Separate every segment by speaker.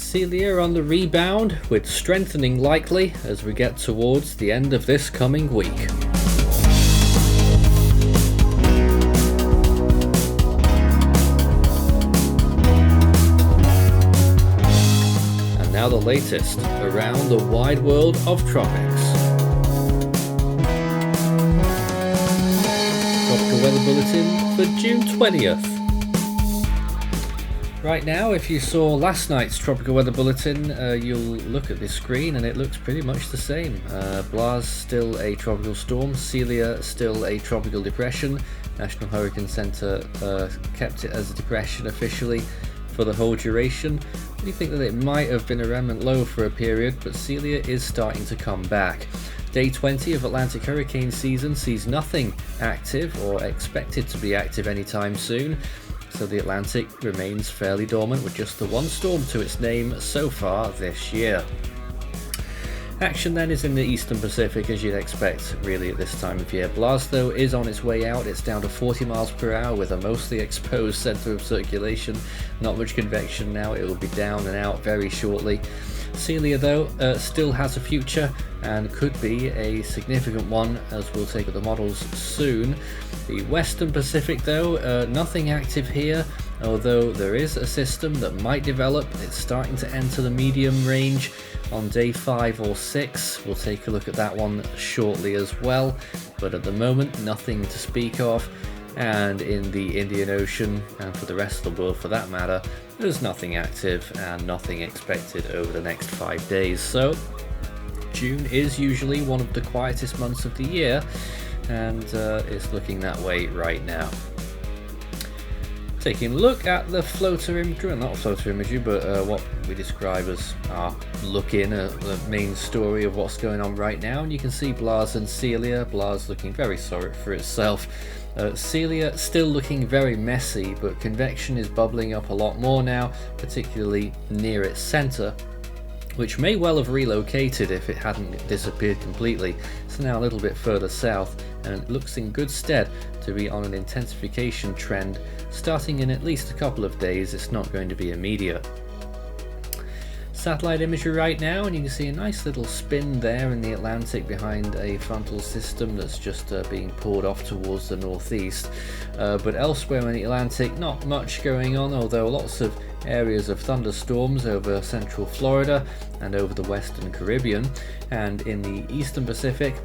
Speaker 1: Celia on the rebound, with strengthening likely as we get towards the end of this coming week. And now the latest around the wide world of tropics. Tropical Weather Bulletin for June 20th. Right now, if you saw last night's Tropical Weather Bulletin, you'll look at this screen and it looks pretty much the same. Blas still a tropical storm, Celia still a tropical depression. National Hurricane Center kept it as a depression officially for the whole duration. We think that it might have been a remnant low for a period, but Celia is starting to come back. Day 20 of Atlantic hurricane season sees nothing active or expected to be active anytime soon. So the Atlantic remains fairly dormant with just the one storm to its name so far this year. Action then is in the Eastern Pacific, as you'd expect really at this time of year. Blas though is on its way out. It's down to 40 miles per hour with a mostly exposed center of circulation. Not much convection now, it will be down and out very shortly. Celia though still has a future and could be a significant one, as we'll take at the models soon. The Western Pacific though, nothing active here, although there is a system that might develop. It's starting to enter the medium range on day 5 or 6. We'll take a look at that one shortly as well, but at the moment nothing to speak of. And in the Indian Ocean, and for the rest of the world for that matter, there's nothing active and nothing expected over the next 5 days. So June is usually one of the quietest months of the year, and it's looking that way right now. Taking a look at the floater imagery, not floater imagery, but what we describe as our look-in at the main story of what's going on right now. And you can see Blas and Celia. Blas looking very sorry for itself. Celia still looking very messy, but convection is bubbling up a lot more now, particularly near its center, which may well have relocated if it hadn't disappeared completely. It's now a little bit further south, and it looks in good stead to be on an intensification trend starting in at least a couple of days. It's not going to be immediate. Satellite imagery right now, and you can see a nice little spin there in the Atlantic behind a frontal system that's just being pulled off towards the northeast. But elsewhere in the Atlantic, not much going on, although lots of areas of thunderstorms over central Florida and over the western Caribbean. And in the Eastern Pacific,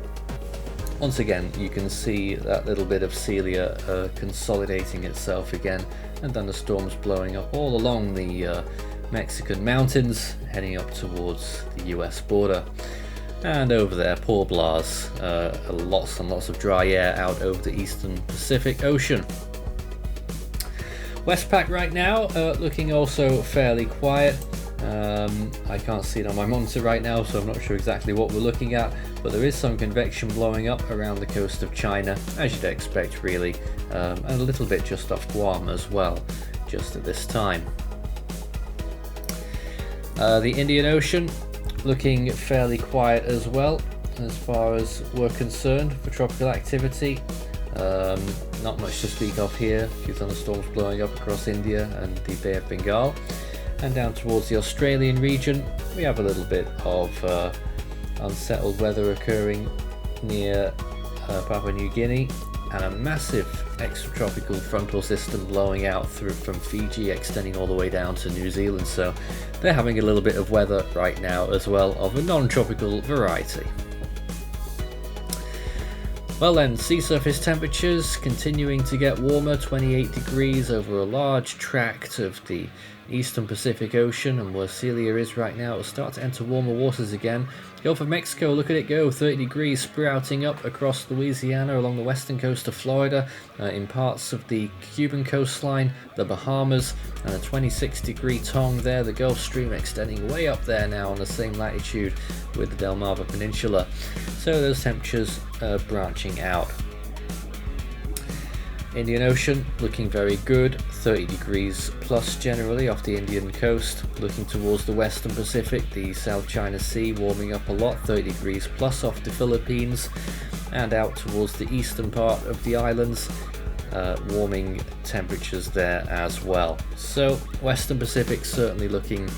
Speaker 1: once again you can see that little bit of Celia consolidating itself again, and thunderstorms blowing up all along the Mexican mountains, heading up towards the US border. And over there, poor Blas, lots and lots of dry air out over the Eastern Pacific Ocean. Westpac right now looking also fairly quiet. I can't see it on my monitor right now, so I'm not sure exactly what we're looking at, but there is some convection blowing up around the coast of China, as you'd expect really, and a little bit just off Guam as well, just at this time. The Indian Ocean looking fairly quiet as well as far as we're concerned for tropical activity. Not much to speak of here. A few thunderstorms blowing up across India and the Bay of Bengal. And down towards the Australian region, we have a little bit of unsettled weather occurring near Papua New Guinea, and a massive extratropical frontal system blowing out through from Fiji, extending all the way down to New Zealand. So they're having a little bit of weather right now as well, of a non-tropical variety. Well then, sea surface temperatures continuing to get warmer, 28 degrees over a large tract of the Eastern Pacific Ocean, and where Celia is right now, it'll start to enter warmer waters again. Gulf of Mexico, look at it go, 30 degrees sprouting up across Louisiana, along the western coast of Florida, in parts of the Cuban coastline, the Bahamas, and a 26 degree tongue there, the Gulf Stream extending way up there now on the same latitude with the Delmarva Peninsula. So those temperatures branching out. Indian Ocean looking very good, 30 degrees plus generally off the Indian coast. Looking towards the Western Pacific, the South China Sea warming up a lot, 30 degrees plus off the Philippines, and out towards the eastern part of the islands, warming temperatures there as well. So Western Pacific certainly looking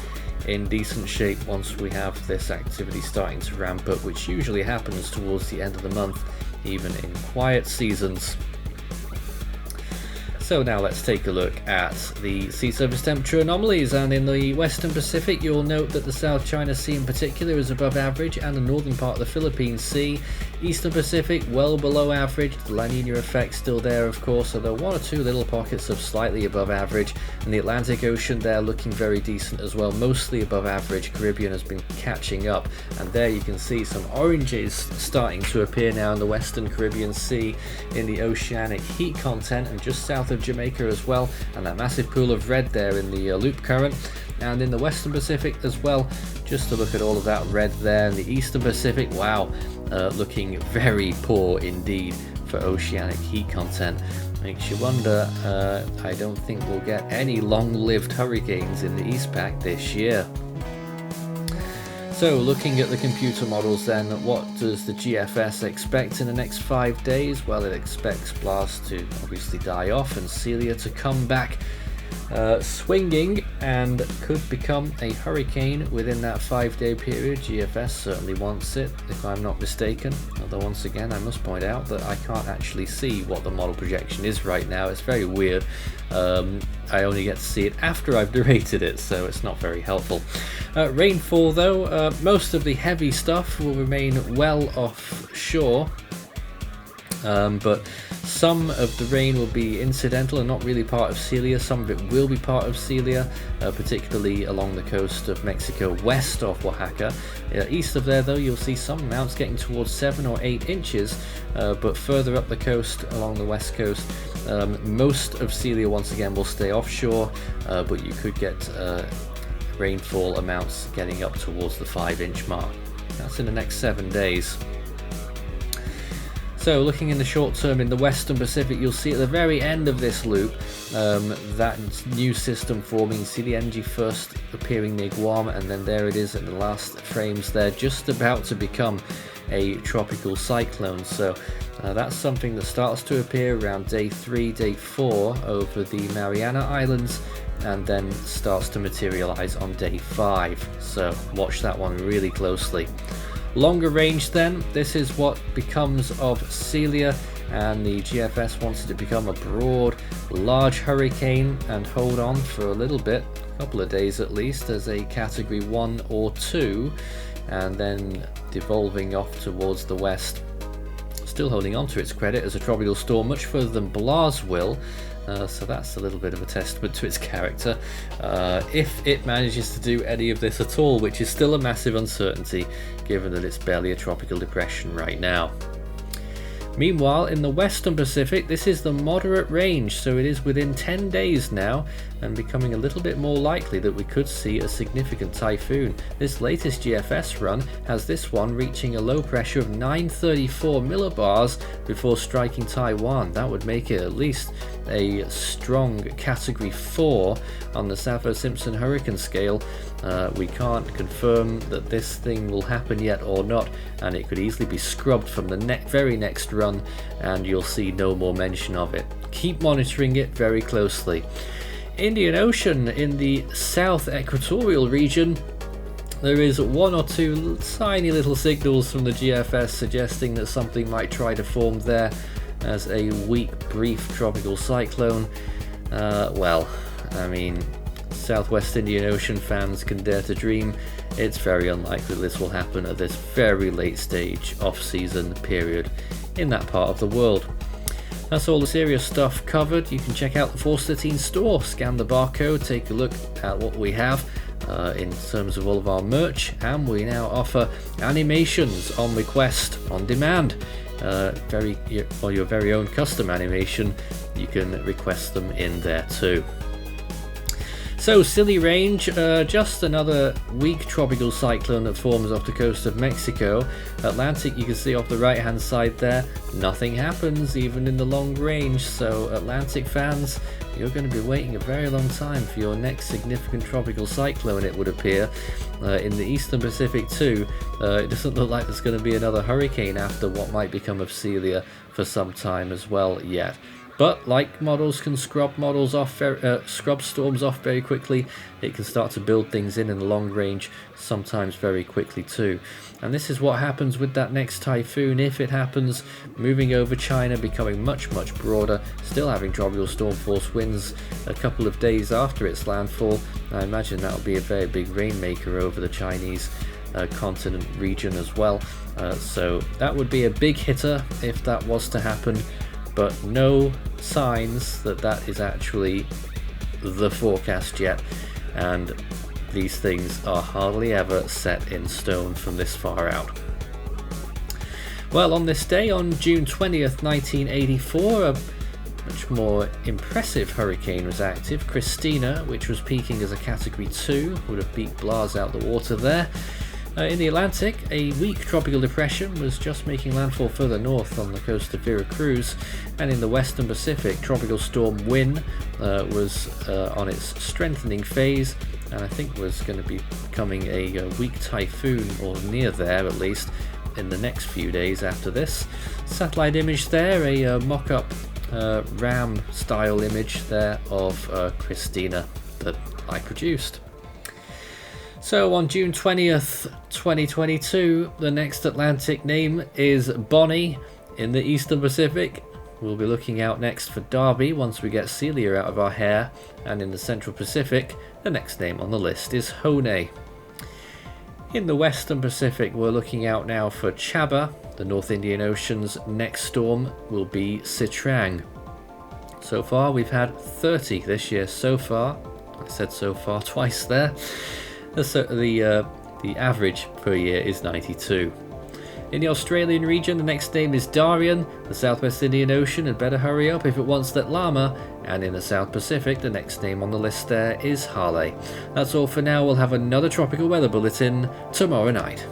Speaker 1: in decent shape once we have this activity starting to ramp up, which usually happens towards the end of the month, even in quiet seasons. So now let's take a look at the sea surface temperature anomalies, and in the Western Pacific you'll note that the South China Sea in particular is above average, and the northern part of the Philippine Sea. Eastern Pacific well below average, the La Nina effect still there of course, although one or two little pockets of slightly above average, and the Atlantic Ocean there looking very decent as well, mostly above average. Caribbean has been catching up, and there you can see some oranges starting to appear now in the Western Caribbean Sea in the oceanic heat content, and just south of Jamaica as well, and that massive pool of red there in the loop current. And in the Western Pacific as well, just to look at all of that red there. In the Eastern Pacific, wow, looking very poor indeed for oceanic heat content. Makes you wonder. I don't think we'll get any long-lived hurricanes in the East Pac this year. So looking at the computer models then, what does the GFS expect in the next 5 days? Well, it expects Blas to obviously die off and Celia to come back swinging, and could become a hurricane within that 5-day period. GFS certainly wants it, if I'm not mistaken, although once again I must point out that I can't actually see what the model projection is right now. It's very weird. I only get to see it after I've narrated it, so it's not very helpful. Rainfall though, most of the heavy stuff will remain well offshore, but some of the rain will be incidental and not really part of Celia. Some of it will be part of Celia, particularly along the coast of Mexico west of Oaxaca. East of there though, you'll see some amounts getting towards 7 or 8 inches, but further up the coast along the west coast, most of Celia once again will stay offshore, but you could get rainfall amounts getting up towards the 5-inch mark. That's in the next 7 days. So looking in the short term in the Western Pacific, you'll see at the very end of this loop that new system forming. See the energy first appearing near Guam, and then there it is in the last frames there, just about to become a tropical cyclone. So that's something that starts to appear around day 3, day 4 over the Mariana Islands, and then starts to materialize on day 5. So watch that one really closely. Longer range then, this is what becomes of Celia, and the GFS wants it to become a broad, large hurricane and hold on for a little bit, a couple of days at least, as a category 1 or 2, and then devolving off towards the west. Still holding on to its credit as a tropical storm, much further than Blas will. So that's a little bit of a testament to its character, if it manages to do any of this at all, which is still a massive uncertainty given that it's barely a tropical depression right now. Meanwhile, in the Western Pacific, this is the moderate range, so it is within 10 days now, and becoming a little bit more likely that we could see a significant typhoon. This latest GFS run has this one reaching a low pressure of 934 millibars before striking Taiwan. That would make it at least a strong category 4 on the Saffir-Simpson hurricane scale. We can't confirm that this thing will happen yet or not, and it could easily be scrubbed from the very next run, and you'll see no more mention of it. Keep monitoring it very closely. Indian Ocean, in the south equatorial region, there is 1 or 2 tiny little signals from the GFS suggesting that something might try to form there as a weak, brief tropical cyclone. Well, I mean, Southwest Indian Ocean fans can dare to dream. It's very unlikely this will happen at this very late stage off-season period in that part of the world. That's all the serious stuff covered. You can check out the Force 13 store, scan the barcode, take a look at what we have in terms of all of our merch, and we now offer animations on request, on demand. For your very own custom animation, you can request them in there too. So, Scilly range, just another weak tropical cyclone that forms off the coast of Mexico. Atlantic, you can see off the right hand side there, nothing happens even in the long range. So Atlantic fans, you're going to be waiting a very long time for your next significant tropical cyclone, it would appear. In the Eastern Pacific too, it doesn't look like there's going to be another hurricane after what might become of Celia for some time as well yet. But like models can scrub storms off very quickly, it can start to build things in the long range, sometimes very quickly too. And this is what happens with that next typhoon, if it happens, moving over China, becoming much broader, still having tropical storm force winds a couple of days after its landfall. I imagine that'll be a very big rainmaker over the Chinese continent region as well. So that would be a big hitter if that was to happen. But no signs that that is actually the forecast yet, and these things are hardly ever set in stone from this far out. Well, on this day, on June 20th, 1984, a much more impressive hurricane was active. Christina, which was peaking as a Category 2, would have beat Blas out the water there. In the Atlantic, a weak tropical depression was just making landfall further north on the coast of Veracruz, and in the western Pacific, tropical storm Win was on its strengthening phase, and I think was going to be becoming a weak typhoon, or near there at least, in the next few days after this. Satellite image there, a mock-up RAM style image there of Christina that I produced. So on June 20th, 2022, the next Atlantic name is Bonnie. In the Eastern Pacific, we'll be looking out next for Darby once we get Celia out of our hair. And in the Central Pacific, the next name on the list is Hone. In the Western Pacific, we're looking out now for Chaba. The North Indian Ocean's next storm will be Sitrang. So far, we've had 30 this year so far. I said so far twice there. The average per year is 92. In the Australian region, the next name is Darian. The Southwest Indian Ocean had better hurry up if it wants that llama. And in the South Pacific, the next name on the list there is Harley. That's all for now. We'll have another tropical weather bulletin tomorrow night.